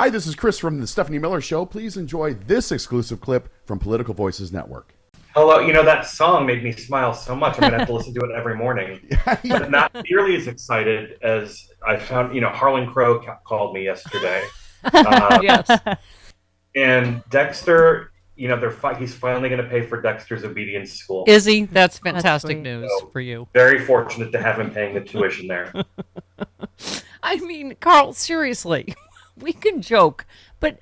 Hi, this is Chris from the Stephanie Miller Show. Please enjoy this exclusive clip from Political Voices Network. Hello, that song made me smile so much. I'm going to have to listen to it every morning. But not nearly as excited as I found, Harlan Crow called me yesterday. Yes. And Dexter, he's finally going to pay for Dexter's obedience school. Is he? That's fantastic news for you. Very fortunate to have him paying the tuition there. I mean, Carl, seriously, we can joke, but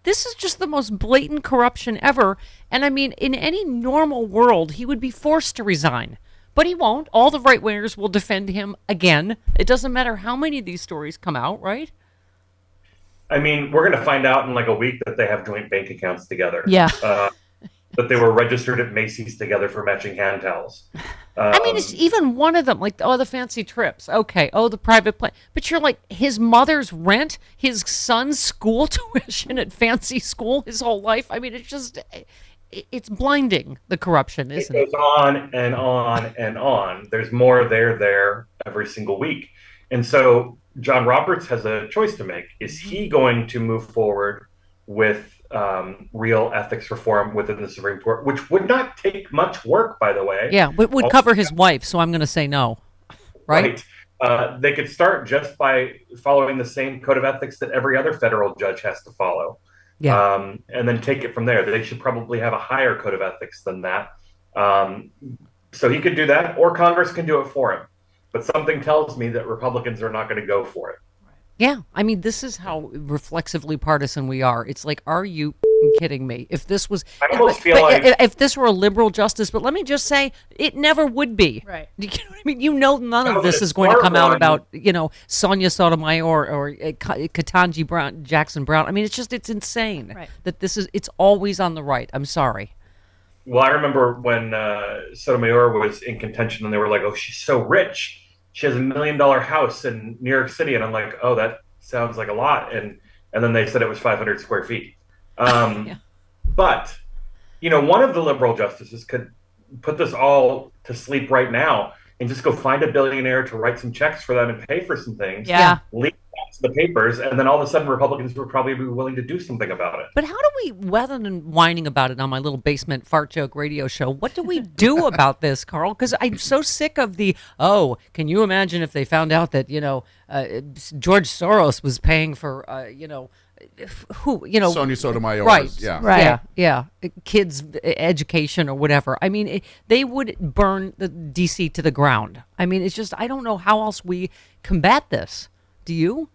this is just the most blatant corruption ever. And I mean, in any normal world, he would be forced to resign. But he won't. All the right-wingers will defend him again. It doesn't matter how many of these stories come out, right? I mean, we're going to find out in like a week that they have joint bank accounts together. Yeah. That they were registered at Macy's together for matching hand towels. I mean, it's even one of them, like, the fancy trips. Okay. The private plane. But you're like, his mother's rent, his son's school tuition at fancy school his whole life. I mean, it's just, it's blinding, the corruption, isn't it? It goes on and on and on. There's more there every single week. And so John Roberts has a choice to make. Is he going to move forward with real ethics reform within the Supreme Court, which would not take much work, by the way? Yeah, it would cover his wife, so I'm going to say no. Right? They could start just by following the same code of ethics that every other federal judge has to follow. Yeah. And then take it from there. They should probably have a higher code of ethics than that. So he could do that, or Congress can do it for him. But something tells me that Republicans are not going to go for it. Yeah, I mean, this is how reflexively partisan we are. It's like, are you kidding me? If this was, I almost feel like if this were a liberal justice, but let me just say, it never would be. Right. You know what I mean? None of this is going to come out about, Sonia Sotomayor or Ketanji Brown, Jackson Brown. I mean, it's insane that it's always on the right. I'm sorry. Well, I remember when Sotomayor was in contention and they were like, oh, she's so rich. She has $1 million house in New York City. And I'm like, oh, that sounds like a lot. And then they said it was 500 square feet. Yeah. But, one of the liberal justices could put this all to sleep right now and just go find a billionaire to write some checks for them and pay for some things. Yeah. Leak the papers, and then all of a sudden Republicans would probably be willing to do something about it. But how do we, rather than whining about it on my little basement fart joke radio show, what do we do about this, Carl? Because I'm so sick of can you imagine if they found out that, George Soros was paying for, Sonia Sotomayor. Right. Yeah. Right. Yeah. Kids' education or whatever. I mean, they would burn the DC to the ground. I mean, it's just, I don't know how else we combat this. Do you?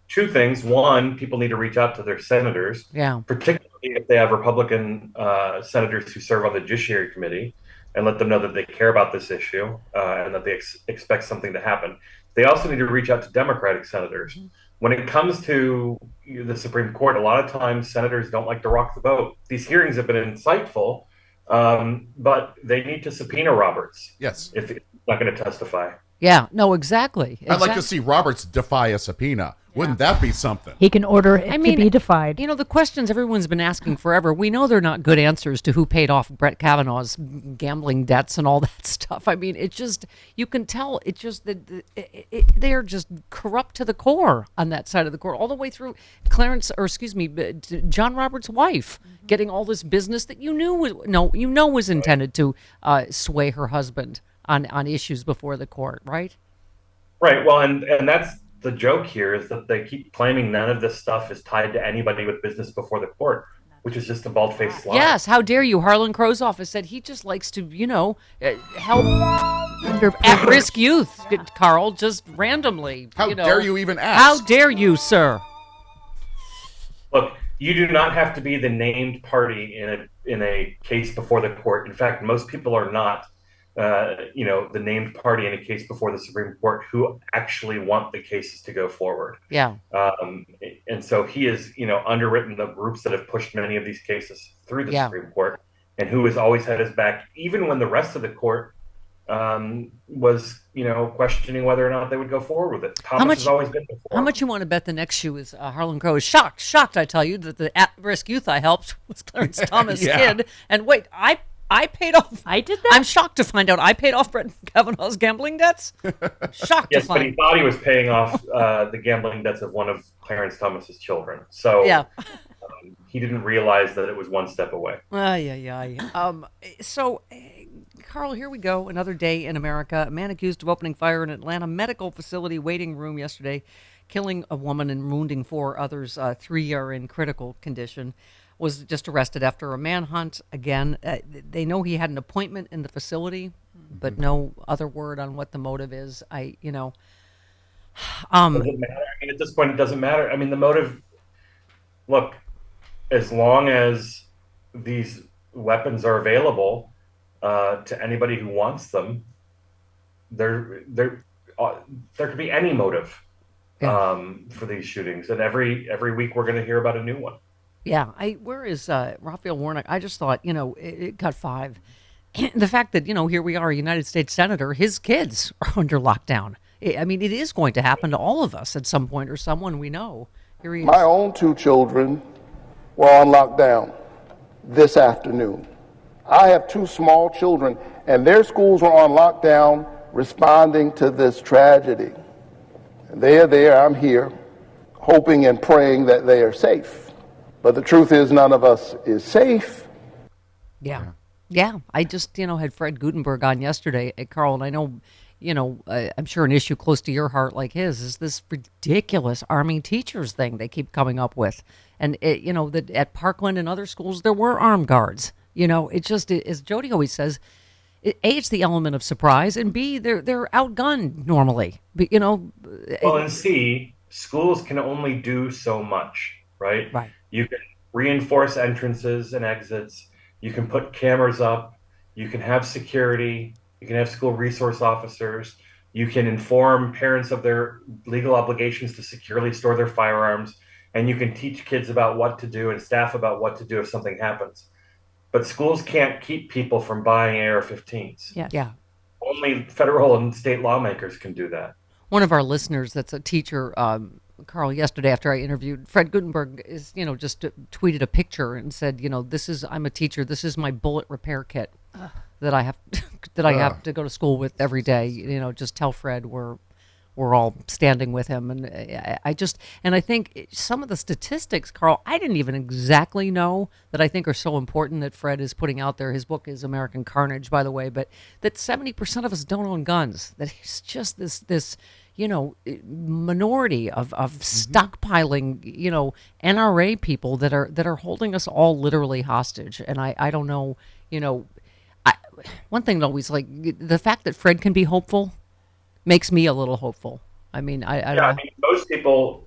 Two things. One, people need to reach out to their senators, particularly if they have Republican senators who serve on the Judiciary Committee, and let them know that they care about this issue and that they expect something to happen. They also need to reach out to Democratic senators. Mm-hmm. When it comes to the Supreme Court, a lot of times senators don't like to rock the boat. These hearings have been insightful, but they need to subpoena Roberts. Yes. If he's not going to testify. Yeah, no, exactly. I'd like to see Roberts defy a subpoena. Wouldn't that be something? He can order it to be defied. The questions everyone's been asking forever, we know they're not good answers to who paid off Brett Kavanaugh's gambling debts and all that stuff. I mean, it's just, you can tell, it's just that they're just corrupt to the core on that side of the court, all the way through John Roberts' wife, getting all this business that was intended to sway her husband on issues before the court, right? Right. Well, and that's the joke here, is that they keep claiming none of this stuff is tied to anybody with business before the court, which is just a bald-faced lie. Yes. How dare you? Harlan Crow's office said he just likes to, help at-risk youth, Carl, just randomly. How dare you even ask? How dare you, sir? Look, you do not have to be the named party in a case before the court. In fact, most people are not. The named party in a case before the Supreme Court who actually want the cases to go forward. Yeah. And so he has, underwritten the groups that have pushed many of these cases through the Supreme Court, and who has always had his back, even when the rest of the court was, questioning whether or not they would go forward with it. Thomas has always been before. How much you want to bet the next shoe is Harlan Crow is shocked, I tell you, that the at-risk youth I helped was Clarence Thomas' kid. And wait, I I paid off. I did that? I'm shocked to find out I paid off Brett Kavanaugh's gambling debts. I'm shocked Yes, to but find he thought he was paying off the gambling debts of one of Clarence Thomas's children. So Yeah. He didn't realize that it was one step away. So, Carl, here we go. Another day in America. A man accused of opening fire in Atlanta medical facility waiting room yesterday, killing a woman and wounding 4 others. 3 are in critical condition. Was just arrested after a manhunt. Again, they know he had an appointment in the facility, but no other word on what the motive is. Does it matter? I mean, at this point, it doesn't matter. I mean, the motive. Look, as long as these weapons are available to anybody who wants them, there could be any motive for these shootings, and every week we're going to hear about a new one. Yeah, where is Raphael Warnock? I just thought, it got 5. The fact that, here we are, a United States Senator, his kids are under lockdown. I mean, it is going to happen to all of us at some point, or someone we know. Here he is. My own 2 children were on lockdown this afternoon. I have 2 small children, and their schools were on lockdown responding to this tragedy. And they are there, I'm here, hoping and praying that they are safe. But the truth is, none of us is safe. Yeah. I just, had Fred Gutenberg on yesterday, Carl, and I know, I'm sure an issue close to your heart like his is this ridiculous arming teachers thing they keep coming up with. And, that at Parkland and other schools, there were armed guards. It just, as Jody always says, A, it's the element of surprise, and B, they're outgunned normally. But, Well, and C, schools can only do so much, right? Right. You can reinforce entrances and exits. You can put cameras up. You can have security. You can have school resource officers. You can inform parents of their legal obligations to securely store their firearms. And you can teach kids about what to do and staff about what to do if something happens. But schools can't keep people from buying AR-15s. Yeah. Only federal and state lawmakers can do that. One of our listeners that's a teacher, Carl, yesterday after I interviewed Fred Gutenberg, is just tweeted a picture and said, I'm a teacher. This is my bullet repair kit that I have to go to school with every day. Just tell Fred we're all standing with him. And I think some of the statistics, Carl, I didn't even exactly know that I think are so important that Fred is putting out there. His book is American Carnage, by the way, but that 70% of us don't own guns. That it's just this minority of stockpiling, NRA people that are holding us all literally hostage. And I don't know, one thing always, like, the fact that Fred can be hopeful makes me a little hopeful. I mean, I mean, most people,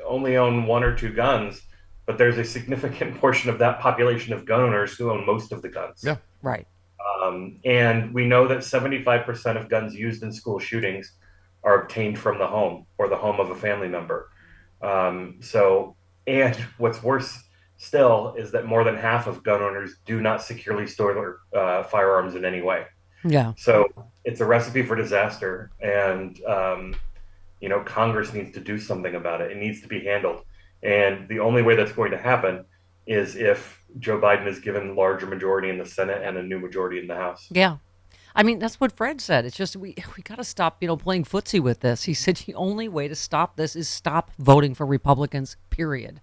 only own 1 or 2 guns, but there's a significant portion of that population of gun owners who own most of the guns. Yeah. Right. And we know that 75% of guns used in school shootings are obtained from the home or the home of a family member. And what's worse still is that more than half of gun owners do not securely store their firearms in any way. Yeah. So it's a recipe for disaster, and Congress needs to do something about it. It needs to be handled, and the only way that's going to happen is if Joe Biden is given a larger majority in the Senate and a new majority in the House. Yeah. I mean, that's what Fred said. It's just we got to stop, playing footsie with this. He said the only way to stop this is stop voting for Republicans, period.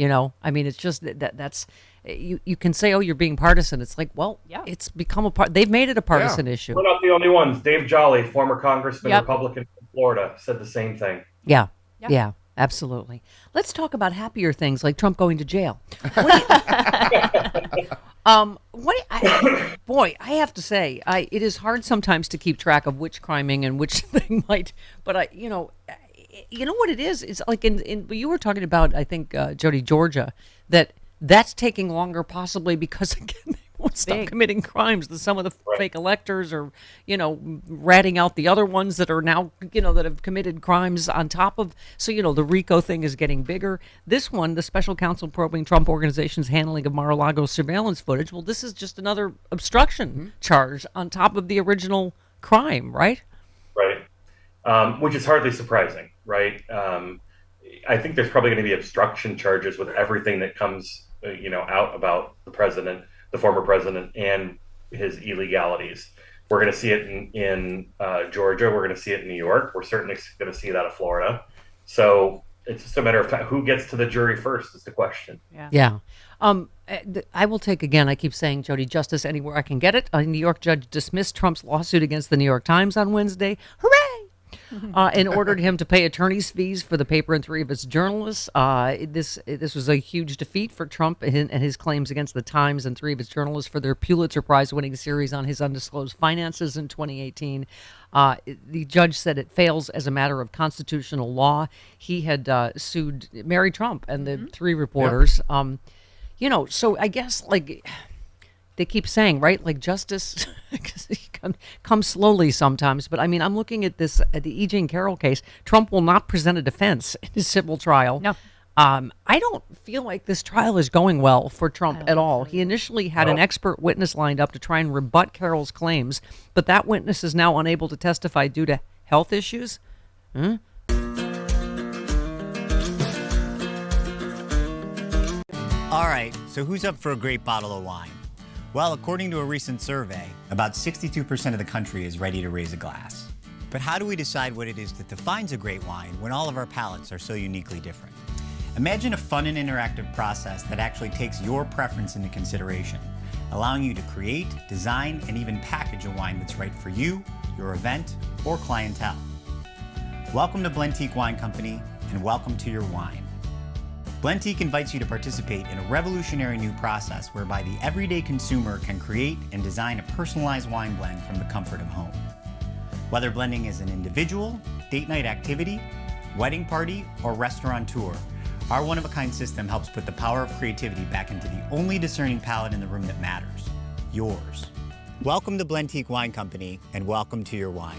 I mean, it's just that's you can say, oh, you're being partisan. It's like, well, yeah, it's become a part. They've made it a partisan issue. We're not the only ones. Dave Jolly, former congressman, Republican from Florida, said the same thing. Yeah, absolutely. Let's talk about happier things like Trump going to jail. Boy, I have to say, it is hard sometimes to keep track of which criming and which thing might. But you know what it is? It's like in you were talking about, I think, Jody, Georgia, that's taking longer possibly because, again, they won't stop committing crimes. Some of the fake electors are, ratting out the other ones that are now, that have committed crimes on top of. So, the RICO thing is getting bigger. This one, the special counsel probing Trump Organization's handling of Mar-a-Lago surveillance footage. Well, this is just another obstruction charge on top of the original crime, right? Right. Which is hardly surprising, right? I think there's probably going to be obstruction charges with everything that comes, out about the president the former president and his illegalities. We're going to see it in Georgia. We're going to see it in New York. We're certainly going to see it out of Florida. So it's just a matter of time. Who gets to the jury first is the question. Yeah. I will take, again, I keep saying, Jody, justice anywhere I can get it. A New York judge dismissed Trump's lawsuit against the New York Times on Wednesday. Hooray! And ordered him to pay attorney's fees for the paper and 3 of its journalists. This was a huge defeat for Trump and his claims against the Times and 3 of its journalists for their Pulitzer Prize-winning series on his undisclosed finances in 2018. The judge said it fails as a matter of constitutional law. He had sued Mary Trump and the 3 reporters. Yep. So I guess, like, they keep saying, right, like, justice comes slowly sometimes. But I mean, I'm looking at the E. Jean Carroll case. Trump will not present a defense in his civil trial. No. I don't feel like this trial is going well for Trump at all. He initially had an expert witness lined up to try and rebut Carroll's claims, but that witness is now unable to testify due to health issues. All right, so who's up for a great bottle of wine? Well, according to a recent survey, about 62% of the country is ready to raise a glass. But how do we decide what it is that defines a great wine when all of our palates are so uniquely different? Imagine a fun and interactive process that actually takes your preference into consideration, allowing you to create, design, and even package a wine that's right for you, your event, or clientele. Welcome to Blentique Wine Company, and welcome to your wine. Blentique invites you to participate in a revolutionary new process whereby the everyday consumer can create and design a personalized wine blend from the comfort of home. Whether blending is an individual, date night activity, wedding party, or restaurateur, our one-of-a-kind system helps put the power of creativity back into the only discerning palate in the room that matters, yours. Welcome to Blentique Wine Company, and welcome to your wine.